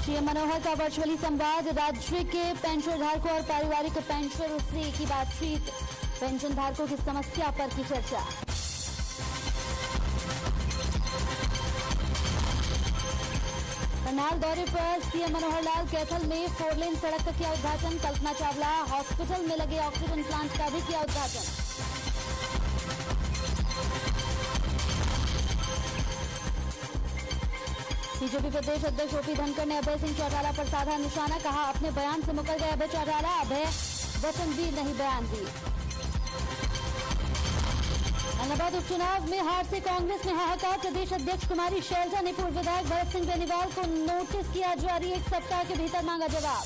CM मनोहर का virtually संवाद, राज्य के पेंशन धारकों और पारिवारिक पेंशनरों से की बातचीत, पेंशन धारकों की समस्या पर की चर्चा। करनाल दौरे पर सीएम मनोहर लाल, कैथल में 4 लेन सड़क का किया उद्घाटन, कल्पना चावला हॉस्पिटल में लगे ऑक्सीजन प्लांट का भी किया उद्घाटन। बीजेपी प्रदेश अध्यक्ष ओपी धनखड़ ने अभय सिंह चौटाला पर साधा निशाना, कहा अपने बयान से मुकर गए अभय चौटाला, अभय वचनवीर नहीं बयान दी। इलाहाबाद उपचुनाव में हार से कांग्रेस में हाहाकार, प्रदेश अध्यक्ष कुमारी शैलजा ने पूर्व विधायक भरत सिंह बेनीवाल को नोटिस किया जारी, 1 सप्ताह के भीतर मांगा जवाब।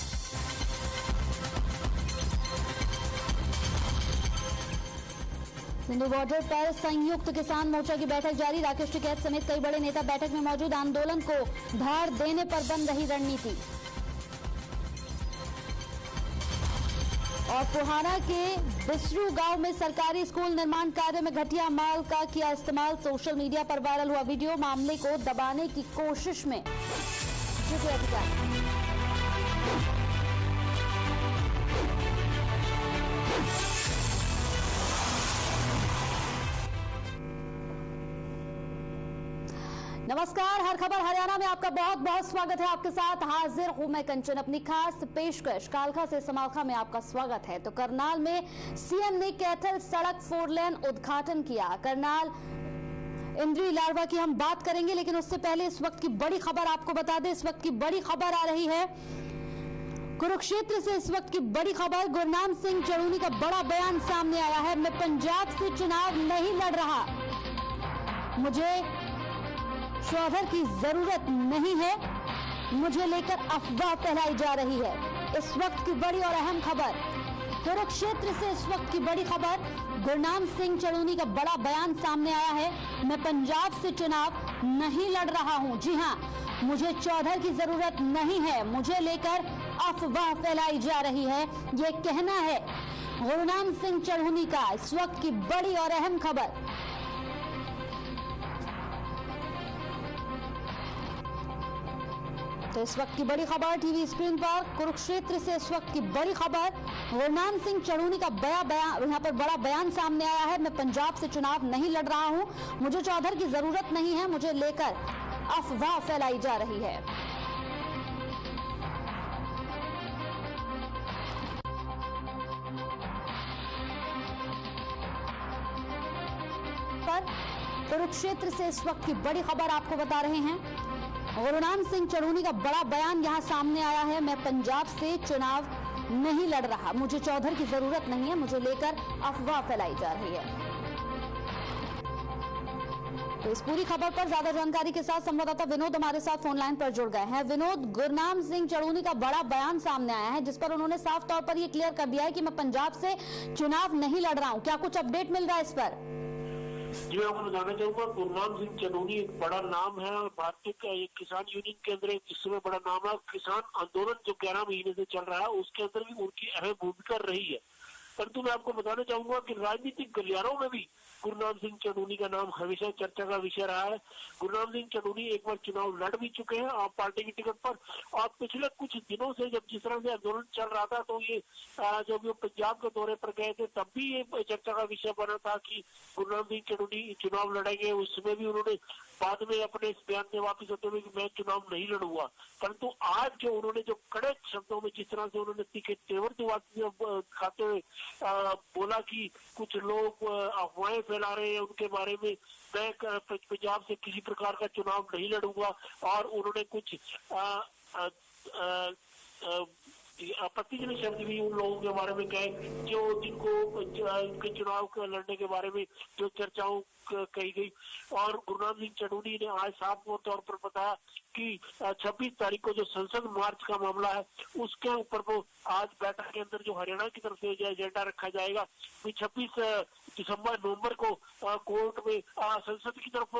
सिंधु बॉर्डर पर संयुक्त किसान मोर्चा की बैठक जारी, राकेश टिकैत समेत कई बड़े नेता बैठक में मौजूद, आंदोलन को धार देने पर बन रही रणनीति। और पुहाना के बिसरू गांव में सरकारी स्कूल निर्माण कार्य में घटिया माल का किया इस्तेमाल, सोशल मीडिया पर वायरल हुआ वीडियो, मामले को दबाने की कोशिश में जुटे अधिकारी। नमस्कार, हर खबर हरियाणा में आपका बहुत बहुत स्वागत है। आपके साथ हाजिर हूं मैं कंचन, अपनी खास पेशकश कालका से समालखा में आपका स्वागत है। तो करनाल में सीएम ने कैथल सड़क 4 लेन उद्घाटन किया। करनाल इंद्री लार्वा की हम बात करेंगे, लेकिन उससे पहले इस वक्त की बड़ी खबर आपको बता दें। इस वक्त की बड़ी खबर आ रही है कुरुक्षेत्र से। इस वक्त की बड़ी खबर, गुरनाम सिंह चढ़ूनी का बड़ा बयान सामने आया है। मैं पंजाब से चुनाव नहीं लड़ रहा, मुझे चौधर की जरूरत नहीं है, मुझे लेकर अफवाह फैलाई जा रही है। इस वक्त की बड़ी और अहम खबर कुरुक्षेत्र से। इस वक्त की बड़ी खबर, गुरनाम सिंह चढ़ूनी का बड़ा बयान सामने आया है। मैं पंजाब से चुनाव नहीं लड़ रहा हूं, जी हां, मुझे चौधर की जरूरत नहीं है, मुझे लेकर अफवाह फैलाई जा रही है, ये कहना है गुरनाम सिंह चढ़ूनी का। इस वक्त की बड़ी और अहम खबर। तो इस वक्त की बड़ी खबर टीवी स्क्रीन पर, कुरुक्षेत्र से इस वक्त की बड़ी खबर, गुरनाम सिंह चढ़ूनी का यहाँ पर बड़ा बयान सामने आया है। मैं पंजाब से चुनाव नहीं लड़ रहा हूं, मुझे चौधर की जरूरत नहीं है, मुझे लेकर अफवाह फैलाई जा रही है। पर कुरुक्षेत्र से इस वक्त की बड़ी खबर आपको बता रहे हैं। गुरनाम सिंह चढ़ूनी का बड़ा बयान यहां सामने आया है। मैं पंजाब से चुनाव नहीं लड़ रहा, मुझे चौधर की जरूरत नहीं है, मुझे लेकर अफवाह फैलाई जा रही है। तो इस पूरी खबर पर ज्यादा जानकारी के साथ संवाददाता विनोद हमारे साथ फोन लाइन पर जुड़ गए हैं। विनोद, गुरनाम सिंह चढ़ूनी का बड़ा बयान सामने आया है, जिस पर उन्होंने साफ तौर पर यह क्लियर कर दिया है कि मैं पंजाब से चुनाव नहीं लड़ रहा हूं। क्या कुछ अपडेट मिल रहा है इस पर? जी, मैं आपको बताना चाहूंगा, गुरनाम सिंह चढ़ूनी एक बड़ा नाम है और भारतीय किसान यूनियन के अंदर एक इसमें बड़ा नाम है। किसान आंदोलन जो 11 महीने से चल रहा है, उसके अंदर भी उनकी अहम भूमिका रही है। परंतु मैं आपको बताना चाहूंगा कि राजनीतिक गलियारों में भी गुरनाम सिंह चढ़ूनी का नाम हमेशा चर्चा का विषय रहा है। गुरनाम सिंह चढ़ूनी एक बार चुनाव लड़ भी चुके हैं आप पार्टी की टिकट पर, और पिछले कुछ दिनों से जब जिस तरह से आंदोलन चल रहा था, तो ये जब वो पंजाब के दौरे पर गए थे, तब भी ये चर्चा का विषय बना था कि गुरनाम सिंह चढ़ूनी चुनाव लड़ेंगे। उसमें भी उन्होंने बाद में अपने इस बयान से वापिस होते हुए कि मैं चुनाव नहीं लड़ूंगा। परंतु आज जो उन्होंने जो कड़े शब्दों में जिस तरह से उन्होंने तीखे तेवर खाते हुए बोला कि कुछ लोग अफवाहें फैला रहे हैं उनके बारे में, मैं पंजाब से किसी प्रकार का चुनाव नहीं लड़ूंगा, और उन्होंने कुछ आपत्तिजनक शब्द भी उन लोगों के बारे में कहे जो जिनको चुनाव लड़ने के बारे में जो चर्चाओं कही गई। और गुरनाम सिंह चढ़ूनी ने आज साफ तौर पर बताया कि 26 तारीख को जो संसद मार्च का मामला है, उसके ऊपर वो आज बैठक के अंदर जो हरियाणा की तरफ से एजेंडा रखा जाएगा, 26 नवंबर को कोर्ट में संसद की तरफ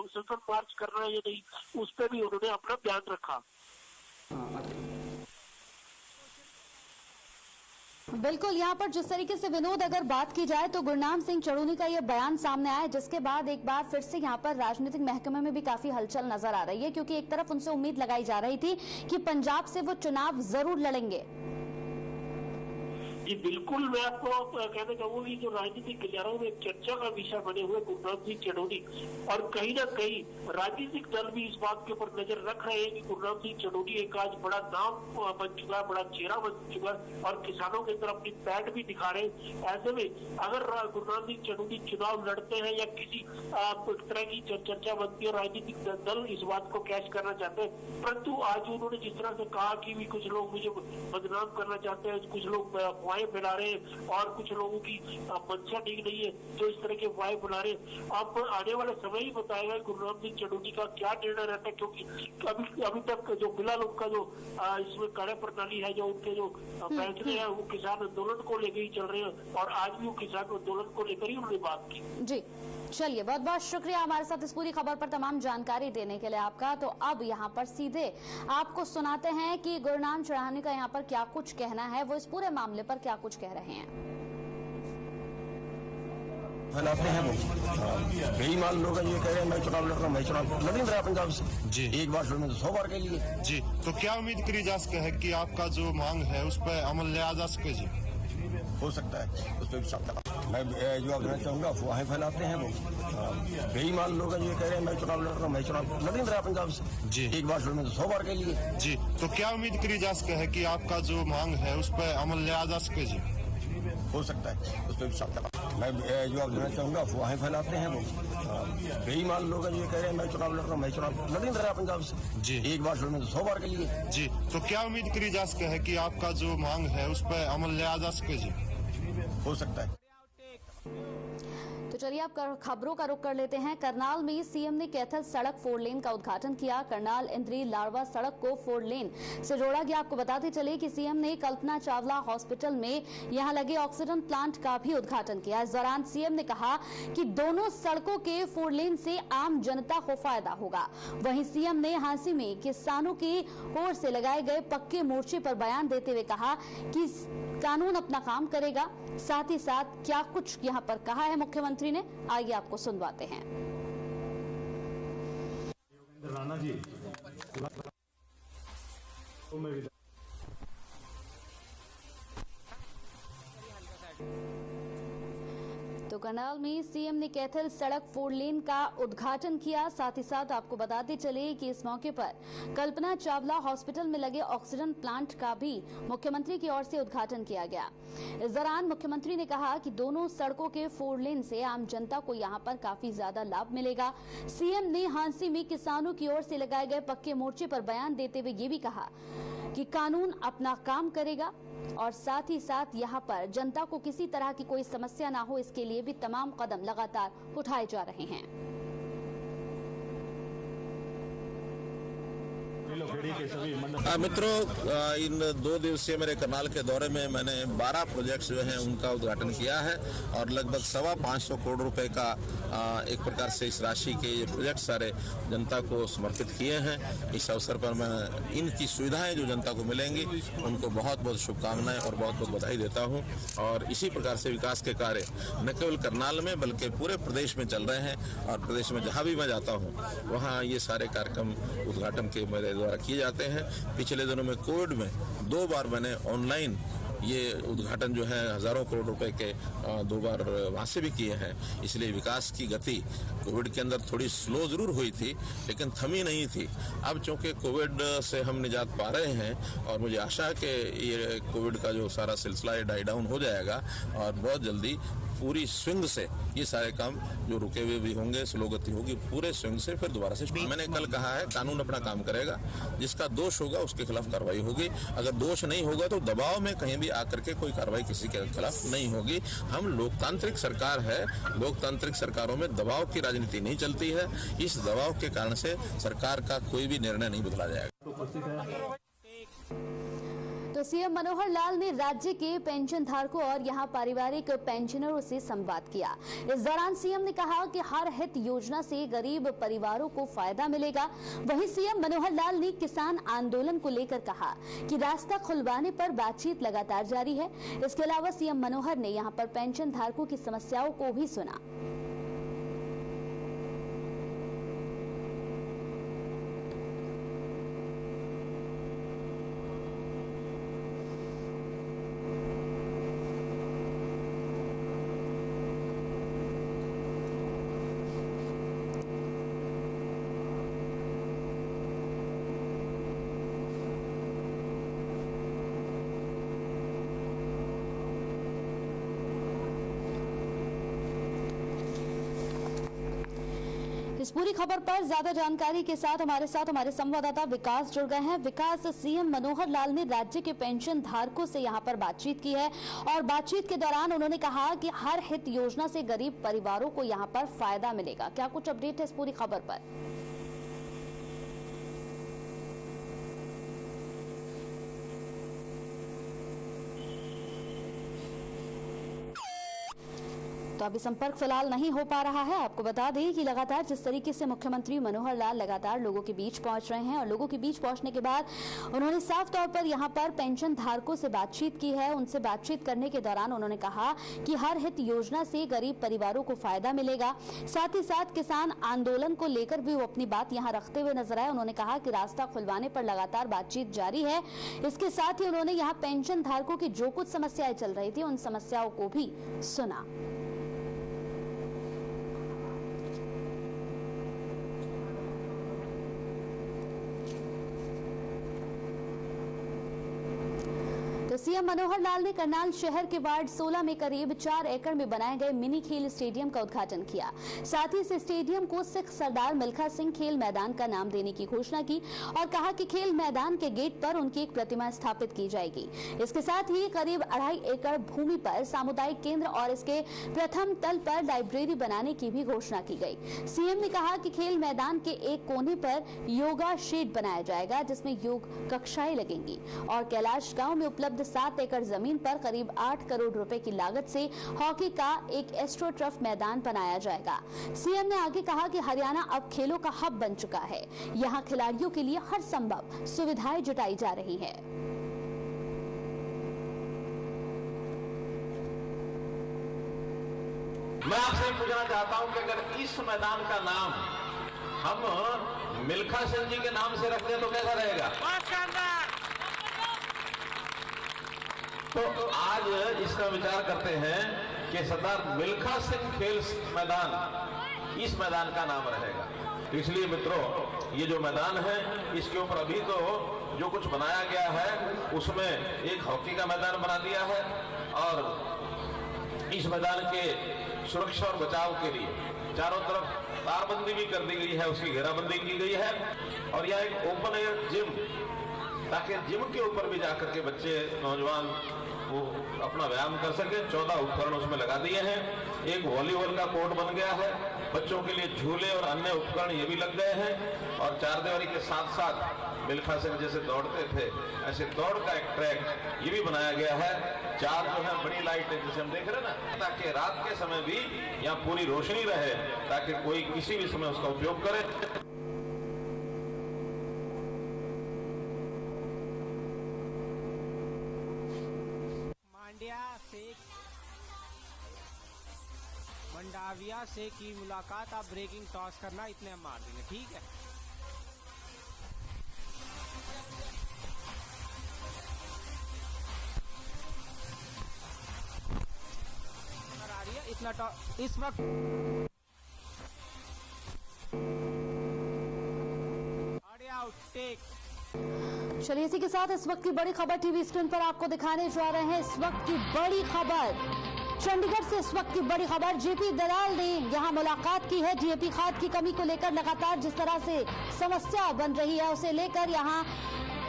संसद मार्च करना है या नहीं, उस पर भी उन्होंने अपना बयान रखा। बिल्कुल, यहाँ पर जिस तरीके से विनोद अगर बात की जाए तो गुरनाम सिंह चढ़ूनी का ये बयान सामने आया, जिसके बाद एक बार फिर से यहाँ पर राजनीतिक महकमे में भी काफी हलचल नजर आ रही है, क्योंकि एक तरफ उनसे उम्मीद लगाई जा रही थी कि पंजाब से वो चुनाव जरूर लड़ेंगे। जी बिल्कुल, मैं आपको कहना चाहूंगी जो राजनीतिक गलियारों में चर्चा का विषय बने हुए गुरनाम सिंह चढ़ूनी, और कहीं ना कहीं राजनीतिक दल भी इस बात के ऊपर नजर रख रहे हैं कि गुरनाम सिंह चढ़ूनी एक आज बड़ा नाम बन चुका है, बड़ा चेहरा बन चुका है और किसानों के अंदर अपनी पैठ भी दिखा रहे हैं। ऐसे में अगर गुरनाम सिंह चढ़ूनी चुनाव लड़ते हैं या किसी तरह की चर्चा बनती है, राजनीतिक दल इस बात को कैश करना चाहते हैं, परंतु आज उन्होंने जिस तरह से कहा कि भी कुछ लोग मुझे बदनाम करना चाहते हैं, कुछ लोग फैला रहे हैं और कुछ लोगों की मंशा ठीक नहीं है जो इस तरह के वाय बुला रहे हैं। अब आने वाले समय ही बताएगा गुरनाम सिंह चढ़ूनी का क्या निर्णय रहता है, क्योंकि अभी तक जो फिलहाल उनका जो इसमें कार्य प्रणाली है, जो उनके जो फैसले हैं वो किसान आंदोलन को लेकर ही चल रहे हैं और आज भी वो किसान आंदोलन को लेकर ही उन्होंने बात की। जी चलिए, बहुत बहुत शुक्रिया हमारे साथ इस पूरी खबर पर तमाम जानकारी देने के लिए आपका। तो अब यहाँ पर सीधे आपको सुनाते हैं कि गुरनाम चढ़ानी का यहाँ पर क्या कुछ कहना है, वो इस पूरे मामले पर क्या कुछ कह रहे हैं। फैलाते हैं वो बेईमान लोग ये कह रहे हैं मैं चुनाव लड़ रहा हूँ, मैं चुनाव लड़ नहीं रहा पंजाब से जी, एक बार में तो 100 बार के लिए जी। तो क्या उम्मीद करी जा सके है कि आपका जो मांग है उस पर अमल लिया जा सके जी? हो सकता है, उस पर मैं जवाब देना चाहूंगा। अफवाहें फैलाते हैं वो बेईमान लोग ये कह रहे हैं मैं चुनाव लड़ रहा हूँ, मैं चुनाव लड़ नहीं रहा पंजाब से जी, एक बार में तो 100 बार के लिए जी। तो क्या उम्मीद करी जा सके है कि आपका जो मांग है उस पर अमल लिया जा सके जी? हो सकता है, उस पर मैं जवाब देना चाहूंगा। अफवाहें फैलाते हैं वो बेईमान लोग ये कह रहे हैं मैं चुनाव लड़ रहा हूँ, मैं चुनाव लड़ नहीं रहा पंजाब से जी, एक बार में तो 100 बार के लिए जी। तो क्या उम्मीद करी जा सके है कि आपका जो मांग है उस पर अमल लिया जा सके जी? हो सकता है। तो चलिए आप खबरों का रुख कर लेते हैं। करनाल में सीएम ने कैथल सड़क 4 लेन का उद्घाटन किया। करनाल इंद्री लाडवा सड़क को 4 लेन से जोड़ा गया। आपको बताते चले कि सीएम ने कल्पना चावला हॉस्पिटल में यहां लगे ऑक्सीजन प्लांट का भी उद्घाटन किया। इस दौरान सीएम ने कहा कि दोनों सड़कों के 4 लेन से आम जनता को फायदा होगा। वहीं सीएम ने हांसी में किसानों की ओर से लगाए गए पक्के मोर्चे पर बयान देते हुए कहा कि कानून अपना काम करेगा। साथ ही साथ क्या कुछ यहां पर कहा है मुख्यमंत्री ने, आइए आपको सुनवाते हैं। राणा जी तो करनाल में सीएम ने कैथल सड़क 4 लेन का उद्घाटन किया। साथ ही साथ आपको बताते चले कि इस मौके पर कल्पना चावला हॉस्पिटल में लगे ऑक्सीजन प्लांट का भी मुख्यमंत्री की ओर से उद्घाटन किया गया। इस दौरान मुख्यमंत्री ने कहा कि दोनों सड़कों के 4 लेन से आम जनता को यहां पर काफी ज्यादा लाभ मिलेगा। सीएम ने हांसी में किसानों की ओर से लगाए गए पक्के मोर्चे पर बयान देते हुए ये भी कहा कि कानून अपना काम करेगा और साथ ही साथ यहाँ पर जनता को किसी तरह की कोई समस्या ना हो, इसके लिए भी तमाम कदम लगातार उठाए जा रहे हैं। मित्रों, इन 2 दिवसीय मेरे करनाल के दौरे में मैंने 12 प्रोजेक्ट्स जो हैं उनका उद्घाटन किया है और लगभग 525 करोड़ रुपए का एक प्रकार से इस राशि के ये प्रोजेक्ट सारे जनता को समर्पित किए हैं। इस अवसर पर मैं इनकी सुविधाएं जो जनता को मिलेंगी उनको बहुत बहुत शुभकामनाएं और बहुत बहुत बधाई देता हूं। और इसी प्रकार से विकास के कार्य न केवल करनाल में बल्कि पूरे प्रदेश में चल रहे हैं और प्रदेश में जहां भी मैं जाता हूं वहां ये सारे कार्यक्रम उद्घाटन के मेरे द्वारा किए जाते हैं। पिछले दिनों में कोविड में 2 बार मैंने ऑनलाइन ये उद्घाटन जो है हजारों करोड़ रुपए के 2 बार वहां से भी किए हैं। इसलिए विकास की गति कोविड के अंदर थोड़ी स्लो जरूर हुई थी लेकिन थमी नहीं थी। अब चूंकि कोविड से हम निजात पा रहे हैं और मुझे आशा है कि ये कोविड का जो सारा सिलसिला ये डाई डाउन हो जाएगा और बहुत जल्दी पूरी स्विंग से ये सारे काम जो रुके हुए भी होंगे, स्लो गति होगी, पूरे स्विंग से फिर दोबारा से। मैंने कल कहा है कानून अपना काम करेगा, जिसका दोष होगा उसके खिलाफ कार्रवाई होगी। अगर दोष नहीं होगा तो दबाव में कहीं भी आकर के कोई कार्रवाई किसी के खिलाफ नहीं होगी। हम लोकतांत्रिक सरकार है, लोकतांत्रिक सरकारों में दबाव की राजनीति नहीं चलती है। इस दबाव के कारण से सरकार का कोई भी निर्णय नहीं बदला जाएगा। तो सीएम मनोहर लाल ने राज्य के पेंशन धारकों और यहां पारिवारिक पेंशनरों से संवाद किया। इस दौरान सीएम ने कहा कि हर हित योजना से गरीब परिवारों को फायदा मिलेगा। वहीं सीएम मनोहर लाल ने किसान आंदोलन को लेकर कहा कि रास्ता खुलवाने पर बातचीत लगातार जारी है। इसके अलावा सीएम मनोहर ने यहां पर पेंशन धारकों की समस्याओं को भी सुना। इस पूरी खबर पर ज्यादा जानकारी के साथ हमारे संवाददाता विकास जुड़ गए हैं। विकास, सीएम मनोहर लाल ने राज्य के पेंशन धारकों से यहां पर बातचीत की है और बातचीत के दौरान उन्होंने कहा कि हर हित योजना से गरीब परिवारों को यहां पर फायदा मिलेगा। क्या कुछ अपडेट है इस पूरी खबर पर? तो अभी संपर्क फिलहाल नहीं हो पा रहा है। आपको बता दें कि लगातार जिस तरीके से मुख्यमंत्री मनोहर लाल लगातार लोगों के बीच पहुंच रहे हैं और लोगों के बीच पहुंचने के बाद उन्होंने साफ तौर पर यहां पर पेंशन धारकों से बातचीत की है। उनसे बातचीत करने के दौरान उन्होंने कहा कि हर हित योजना से गरीब परिवारों को फायदा मिलेगा। साथ ही साथ किसान आंदोलन को लेकर भी वो अपनी बात यहां रखते हुए नजर आए। उन्होंने कहा कि रास्ता खुलवाने पर लगातार बातचीत जारी है। इसके साथ ही उन्होंने यहाँ पेंशन धारकों की जो कुछ समस्याएं चल रही थी उन समस्याओं को भी सुना। सीएम मनोहर लाल ने करनाल शहर के वार्ड 16 में करीब 4 एकड़ में बनाए गए मिनी खेल स्टेडियम का उद्घाटन किया। साथ ही इस स्टेडियम को सिख सरदार मिल्खा सिंह खेल मैदान का नाम देने की घोषणा की और कहा कि खेल मैदान के गेट पर उनकी एक प्रतिमा स्थापित की जाएगी। इसके साथ ही करीब 2.5 एकड़ भूमि पर सामुदायिक केंद्र और इसके प्रथम तल पर लाइब्रेरी बनाने की भी घोषणा की गई। सीएम ने कहा कि खेल मैदान के एक कोने पर योगा शेड बनाया जाएगा जिसमें योग कक्षाएं लगेंगी और कैलाश गांव में उपलब्ध 7 एकड़ जमीन पर करीब 8 करोड़ रुपए की लागत से हॉकी का एक एस्ट्रो टर्फ मैदान बनाया जाएगा। सीएम ने आगे कहा कि हरियाणा अब खेलों का हब बन चुका है। यहां खिलाड़ियों के लिए हर संभव सुविधाएं जुटाई जा रही है। मैं आपसे पूछना चाहता हूं कि अगर इस मैदान का नाम हम मिल्खा सिंह जी के नाम से रख दें तो कैसा रहेगा? तो आज इसका विचार करते हैं कि सरदार मिल्खा सिंह खेल मैदान इस मैदान का नाम रहेगा। इसलिए मित्रों, ये जो मैदान है इसके ऊपर अभी तो जो कुछ बनाया गया है उसमें एक हॉकी का मैदान बना दिया है और इस मैदान के सुरक्षा और बचाव के लिए चारों तरफ तारबंदी भी कर दी गई है, उसकी घेराबंदी की गई है और यह एक ओपन एयर जिम, ताकि जिम के ऊपर भी जाकर के बच्चे नौजवान वो अपना व्यायाम कर सके। 14 उपकरण उसमें लगा दिए हैं। एक वॉलीबॉल का कोर्ट बन गया है, बच्चों के लिए झूले और अन्य उपकरण ये भी लग गए हैं और चारदीवारी के साथ साथ मिल्खा सिंह जैसे दौड़ते थे ऐसे दौड़ का एक ट्रैक ये भी बनाया गया है। 4 जो है बड़ी लाइटें जैसे हम देख रहे हैं ना, ताकि रात के समय भी यहाँ पूरी रोशनी रहे, ताकि कोई किसी भी समय उसका उपयोग करे। मंडाविया से की मुलाकात, आप ब्रेकिंग टॉस करना, इतने हम मार देंगे, ठीक है? आ रही है इतना टॉस इस वक्त। Out take. चलिए इसी के साथ इस वक्त की बड़ी खबर टीवी स्क्रीन पर आपको दिखाने जा रहे हैं। इस वक्त की बड़ी खबर चंडीगढ़ से, इस वक्त की बड़ी खबर जेपी दलाल ने यहां मुलाकात की है। डीएपी खाद की कमी को लेकर लगातार जिस तरह से समस्या बन रही है उसे लेकर यहां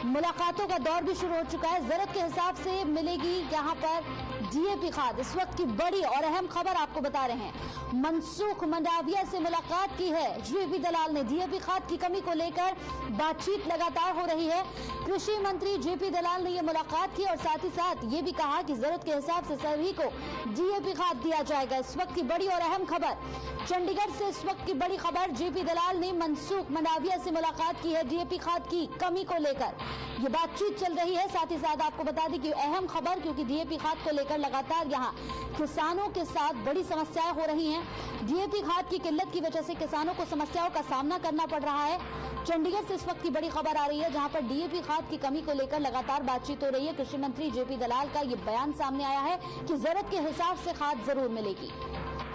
मुलाकातों का दौर भी शुरू हो चुका है। जरूरत के हिसाब से मिलेगी यहां पर डीएपी खाद, इस वक्त की बड़ी और अहम खबर आपको बता रहे हैं। मनसुख मंडाविया से मुलाकात की है जेपी दलाल ने। डीएपी खाद की कमी को लेकर बातचीत लगातार हो रही है। कृषि मंत्री जेपी दलाल ने यह मुलाकात की और साथ ही साथ ये भी कहा कि जरूरत के हिसाब से सभी को डीएपी खाद दिया जाएगा। इस वक्त की बड़ी और अहम खबर चंडीगढ़ से, इस वक्त की बड़ी खबर, जेपी दलाल ने मनसुख मंडाविया से मुलाकात की है डीएपी खाद की कमी को लेकर। ये बातचीत चल रही है। साथ ही साथ आपको बता दें कि अहम खबर, क्योंकि डीएपी खाद को लेकर लगातार यहाँ किसानों के साथ बड़ी समस्याएं हो रही हैं। डीएपी खाद की किल्लत की वजह से किसानों को समस्याओं का सामना करना पड़ रहा है। चंडीगढ़ से इस वक्त की बड़ी खबर आ रही है, जहां पर डीएपी खाद की कमी को लेकर लगातार बातचीत हो रही है। कृषि मंत्री जेपी दलाल का ये बयान सामने आया है कि जरूरत के हिसाब से खाद जरूर मिलेगी।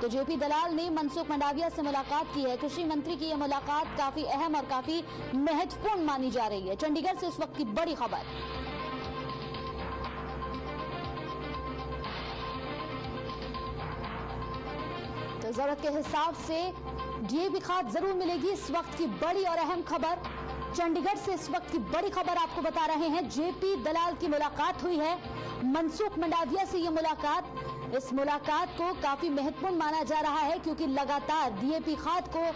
तो जेपी दलाल ने मनसुख मंडाविया से मुलाकात की है। कृषि मंत्री की यह मुलाकात काफी अहम और काफी महत्वपूर्ण मानी जा रही है। चंडीगढ़ से इस वक्त की बड़ी खबर। तो जरूरत के हिसाब से डीएपी खाद जरूर मिलेगी, इस वक्त की बड़ी और अहम खबर। चंडीगढ़ से इस वक्त की बड़ी खबर आपको बता रहे हैं। जेपी दलाल की मुलाकात हुई है, मनसुख मंडाविया से ये मुलाकात। इस मुलाकात को काफी महत्वपूर्ण माना जा रहा है, क्योंकि लगातार डीएपी खाद को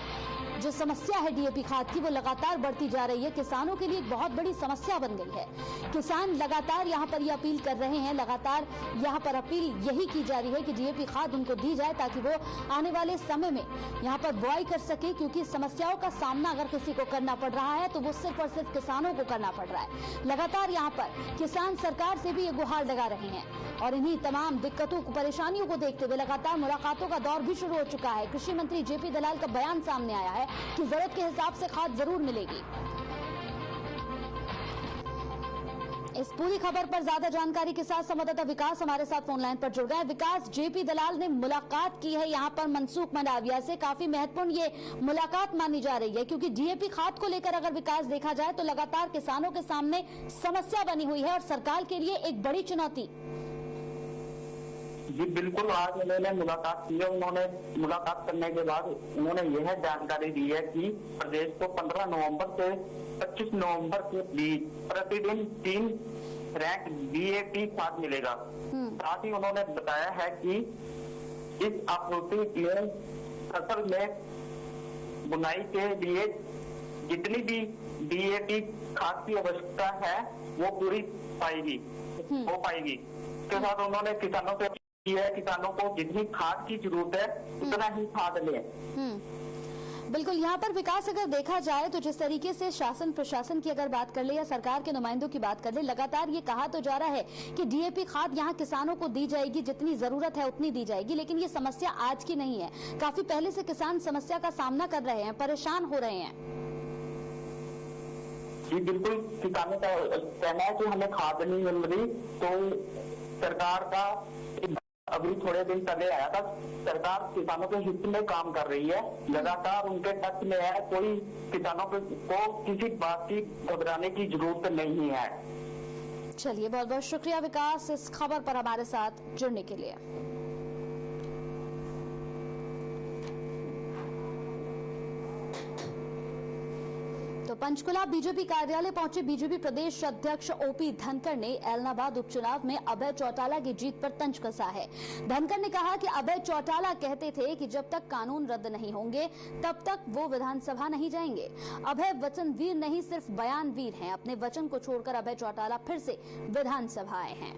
जो समस्या है डीएपी खाद की, वो लगातार बढ़ती जा रही है। किसानों के लिए एक बहुत बड़ी समस्या बन गई है। किसान लगातार यहाँ पर ये अपील कर रहे हैं, लगातार यहाँ पर अपील यही की जा रही है कि डीएपी खाद उनको दी जाए, ताकि वो आने वाले समय में यहाँ पर बुआई कर सके। क्योंकि समस्याओं का सामना अगर किसी को करना पड़ रहा है तो वो सिर्फ और सिर्फ किसानों को करना पड़ रहा है। लगातार यहाँ पर किसान सरकार से भी ये गुहार लगा रहे हैं और इन्हीं तमाम दिक्कतों को, परेशानियों को देखते हुए लगातार मुलाकातों का दौर भी शुरू हो चुका है। कृषि मंत्री जेपी दलाल का बयान सामने आया है कि जरूरत के हिसाब से खाद जरूर मिलेगी। इस पूरी खबर पर ज्यादा जानकारी के साथ संवाददाता विकास हमारे साथ फोन लाइन पर जुड़ गए। विकास, जेपी दलाल ने मुलाकात की है यहाँ पर मनसुख मंडाविया से। काफी महत्वपूर्ण ये मुलाकात मानी जा रही है, क्योंकि डीएपी खाद को लेकर अगर विकास देखा जाए तो लगातार किसानों के सामने समस्या बनी हुई है और सरकार के लिए एक बड़ी चुनौती। जी बिल्कुल, आज उन्होंने मुलाकात की है। उन्होंने मुलाकात करने के बाद उन्होंने यह जानकारी दी है कि प्रदेश को 15 नवंबर से 25 नवंबर के बीच प्रतिदिन 3 रैक डीएपी खाद मिलेगा। साथ ही उन्होंने बताया है कि इस आपूर्ति में फसल में बुनाई के लिए जितनी भी डीएपी खाद की आवश्यकता है वो पूरी हो पाएगी। इसके साथ उन्होंने किसानों से है, किसानों को जितनी खाद की जरूरत है उतना ही खाद लें। बिल्कुल, यहाँ पर विकास अगर देखा जाए तो जिस तरीके से शासन प्रशासन की अगर बात कर ले या सरकार के नुमाइंदों की बात कर ले, लगातार ये कहा तो जा रहा है कि डीएपी खाद यहाँ किसानों को दी जाएगी, जितनी जरूरत है उतनी दी जाएगी। लेकिन ये समस्या आज की नहीं है, काफी पहले से किसान समस्या का सामना कर रहे हैं, परेशान हो रहे हैं। जी बिल्कुल, किसानों का कहना है कि हमें खाद नहीं मिल रही। तो सरकार का अभी थोड़े दिन पहले आया था, सरकार किसानों के हित में काम कर रही है, लगातार उनके टच में है। कोई किसानों को किसी बात की घबराने की जरूरत नहीं है। चलिए, बहुत बहुत शुक्रिया विकास इस खबर पर हमारे साथ जुड़ने के लिए। तो पंचकुला बीजेपी कार्यालय पहुंचे बीजेपी प्रदेश अध्यक्ष ओपी धनखड़ ने एलनाबाद उपचुनाव में अभय चौटाला की जीत पर तंज कसा है। धनखड़ ने कहा कि अभय चौटाला कहते थे कि जब तक कानून रद्द नहीं होंगे तब तक वो विधानसभा नहीं जाएंगे। अभय वचनवीर नहीं, सिर्फ बयानवीर हैं। अपने वचन को छोड़कर अभय चौटाला फिर से विधानसभा आए हैं।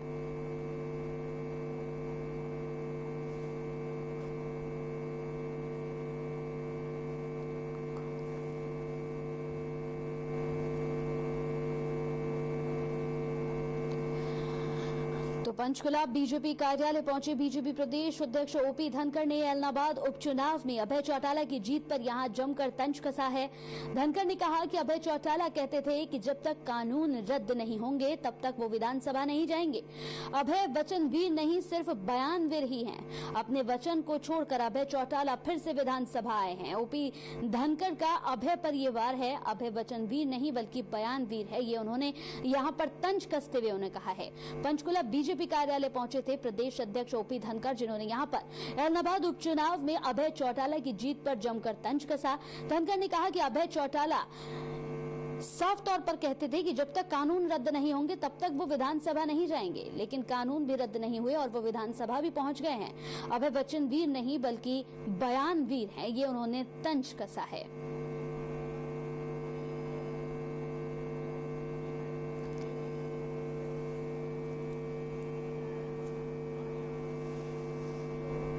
तो पंचकुला बीजेपी कार्यालय पहुंचे बीजेपी प्रदेश अध्यक्ष ओपी धनखड़ ने एलनाबाद उपचुनाव में अभय चौटाला की जीत पर यहां जमकर तंज कसा है। धनखड़ ने कहा कि अभय चौटाला कहते थे कि जब तक कानून रद्द नहीं होंगे तब तक वो विधानसभा नहीं जाएंगे। अभय वचनवीर नहीं, सिर्फ बयानवीर ही हैं। अपने वचन को छोड़कर अभय चौटाला फिर से विधानसभा आए हैं। ओपी धनखड़ का अभय पर ये वार है, अभय वचनवीर नहीं बल्कि बयानवीर है, ये उन्होंने यहाँ पर तंज कसते हुए उन्हें कहा है। पंचकुला बीजेपी कार्यालय पहुंचे थे प्रदेश अध्यक्ष ओपी धनखड़, जिन्होंने यहां पर एलनाबाद उपचुनाव में अभय चौटाला की जीत पर जमकर तंज कसा। धनखड़ ने कहा कि अभय चौटाला साफ तौर पर कहते थे कि जब तक कानून रद्द नहीं होंगे तब तक वो विधानसभा नहीं जाएंगे, लेकिन कानून भी रद्द नहीं हुए और वो विधानसभा भी पहुंच गए हैं। अब है वचन वीर नहीं बल्कि बयान वीर है, ये उन्होंने तंज कसा है।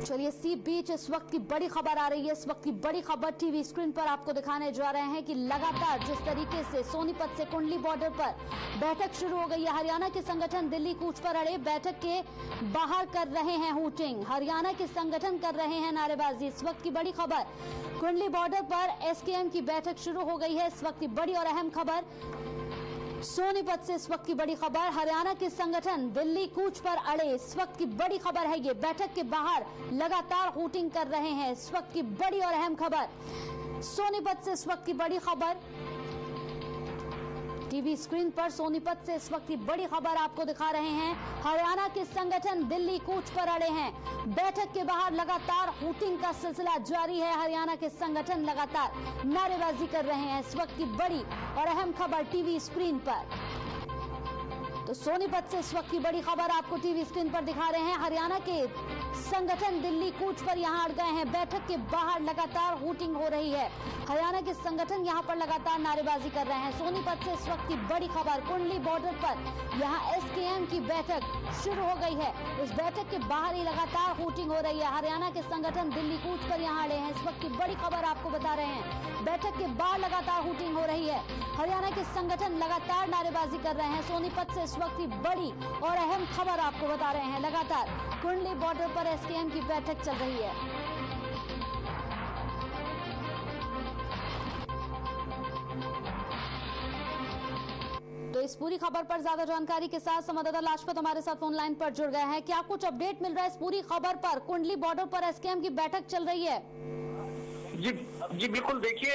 चलिए इसी बीच इस वक्त की बड़ी खबर आ रही है। इस वक्त की बड़ी खबर टीवी स्क्रीन पर आपको दिखाने जा रहे हैं कि लगातार जिस तरीके से सोनीपत से कुंडली बॉर्डर पर बैठक शुरू हो गई है, हरियाणा के संगठन दिल्ली कूच पर अड़े, बैठक के बाहर कर रहे हैं हूटिंग, हरियाणा के संगठन कर रहे हैं नारेबाजी। इस वक्त की बड़ी खबर, कुंडली बॉर्डर पर एसकेएम की बैठक शुरू हो गई है। इस वक्त की बड़ी और अहम खबर सोनीपत से, इस वक्त की बड़ी खबर, हरियाणा के संगठन दिल्ली कूच पर अड़े। इस वक्त की बड़ी खबर है ये, बैठक के बाहर लगातार हूटिंग कर रहे हैं। इस वक्त की बड़ी और अहम खबर सोनीपत से, इस वक्त की बड़ी खबर टीवी स्क्रीन पर सोनीपत से इस वक्त की बड़ी खबर आपको दिखा रहे हैं। हरियाणा के संगठन दिल्ली कूच पर अड़े हैं, बैठक के बाहर लगातार हूटिंग का सिलसिला जारी है। हरियाणा के संगठन लगातार नारेबाजी कर रहे हैं। इस वक्त की बड़ी और अहम खबर टीवी स्क्रीन पर, तो सोनीपत से इस वक्त की बड़ी खबर आपको टीवी स्क्रीन पर दिखा रहे हैं। हरियाणा के संगठन दिल्ली कूच पर यहां अड़ गए हैं, बैठक के बाहर लगातार हूटिंग हो रही है। हरियाणा के संगठन यहां पर लगातार नारेबाजी कर रहे हैं। सोनीपत से इस वक्त की बड़ी खबर, कुंडली बॉर्डर पर यहां एसकेएम की बैठक शुरू हो गई है। इस बैठक के बाहर ही लगातार हूटिंग हो रही है। हरियाणा के संगठन दिल्ली कूच पर यहां अड़े हैं। इस वक्त की बड़ी खबर आपको बता रहे हैं, बैठक के बाहर लगातार हूटिंग हो रही है। हरियाणा के संगठन लगातार नारेबाजी कर रहे हैं। सोनीपत से इस वक्त की बड़ी और अहम खबर आपको बता रहे हैं, लगातार कुंडली बॉर्डर पर एसकेएम की बैठक चल रही है। तो इस पूरी खबर पर ज्यादा जानकारी के साथ संवाददाता लाजपत हमारे साथ फोन लाइन पर जुड़ गए हैं। क्या कुछ अपडेट मिल रहा है इस पूरी खबर पर? कुंडली बॉर्डर पर एसकेएम की बैठक चल रही है। जी बिल्कुल, देखिए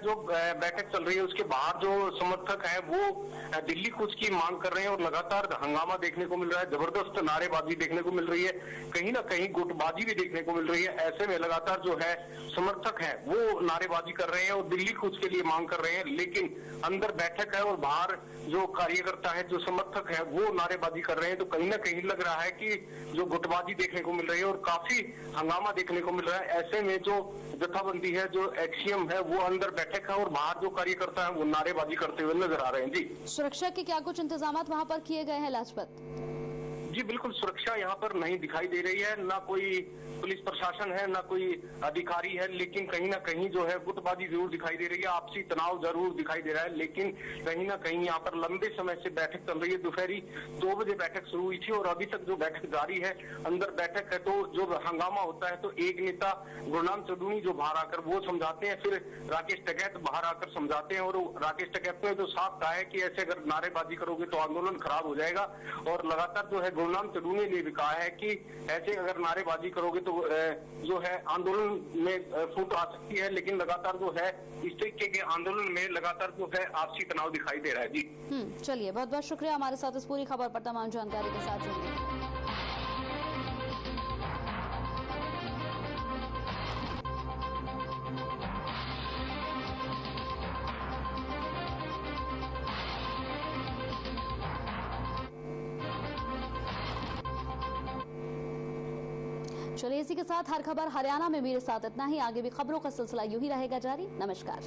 जो बैठक चल रही है उसके बाहर जो समर्थक हैं वो दिल्ली कूच की मांग कर रहे हैं और लगातार हंगामा देखने को मिल रहा है, जबरदस्त नारेबाजी देखने को मिल रही है, कहीं ना कहीं गुटबाजी भी देखने को मिल रही है। ऐसे में लगातार जो है समर्थक हैं वो नारेबाजी कर रहे हैं और दिल्ली कूच के लिए मांग कर रहे हैं, लेकिन अंदर बैठक है और बाहर जो कार्यकर्ता है, जो समर्थक है वो नारेबाजी कर रहे हैं। तो कहीं ना कहीं लग रहा है कि जो गुटबाजी देखने को मिल रही है और काफी हंगामा देखने को मिल रहा है। ऐसे में जो जत्थाबंदी है, जो एक्सीएम है, वो अंदर बैठक है और बाहर जो कार्यकर्ता है वो नारेबाजी करते हुए नजर आ रहे हैं। जी, सुरक्षा के क्या कुछ इंतजाम वहां पर किए गए हैं लाजपत? जी बिल्कुल, सुरक्षा यहाँ पर नहीं दिखाई दे रही है, ना कोई पुलिस प्रशासन है ना कोई अधिकारी है, लेकिन कहीं ना कहीं जो है गुटबाजी जरूर दिखाई दे रही है, आपसी तनाव जरूर दिखाई दे रहा है। लेकिन कहीं ना कहीं यहाँ पर लंबे समय से बैठक चल रही है। दोपहरी 2 बजे बैठक शुरू हुई थी और अभी तक जो बैठक जारी है, अंदर बैठक है। तो जो हंगामा होता है तो एक नेता गुरनाम चौधरी जो बाहर आकर वो समझाते हैं, फिर राकेश टिकैत बाहर आकर समझाते हैं और राकेश टिकैत ने तो साफ कहा है कि ऐसे अगर नारेबाजी करोगे तो आंदोलन खराब हो जाएगा। और लगातार जो है गुरनाम चौधरी ने भी कहा है कि ऐसे अगर नारेबाजी करोगे तो जो है आंदोलन में फूट आ सकती है। लेकिन लगातार जो है इस तरीके के आंदोलन में लगातार जो है आपसी तनाव दिखाई दे रहा है। जी चलिए, बहुत बहुत शुक्रिया हमारे साथ इस पूरी खबर पर तमाम जानकारी के साथ जुड़ने। चलिए इसी के साथ हर खबर हरियाणा में मेरे साथ इतना ही। आगे भी खबरों का सिलसिला यूं ही रहेगा जारी। नमस्कार।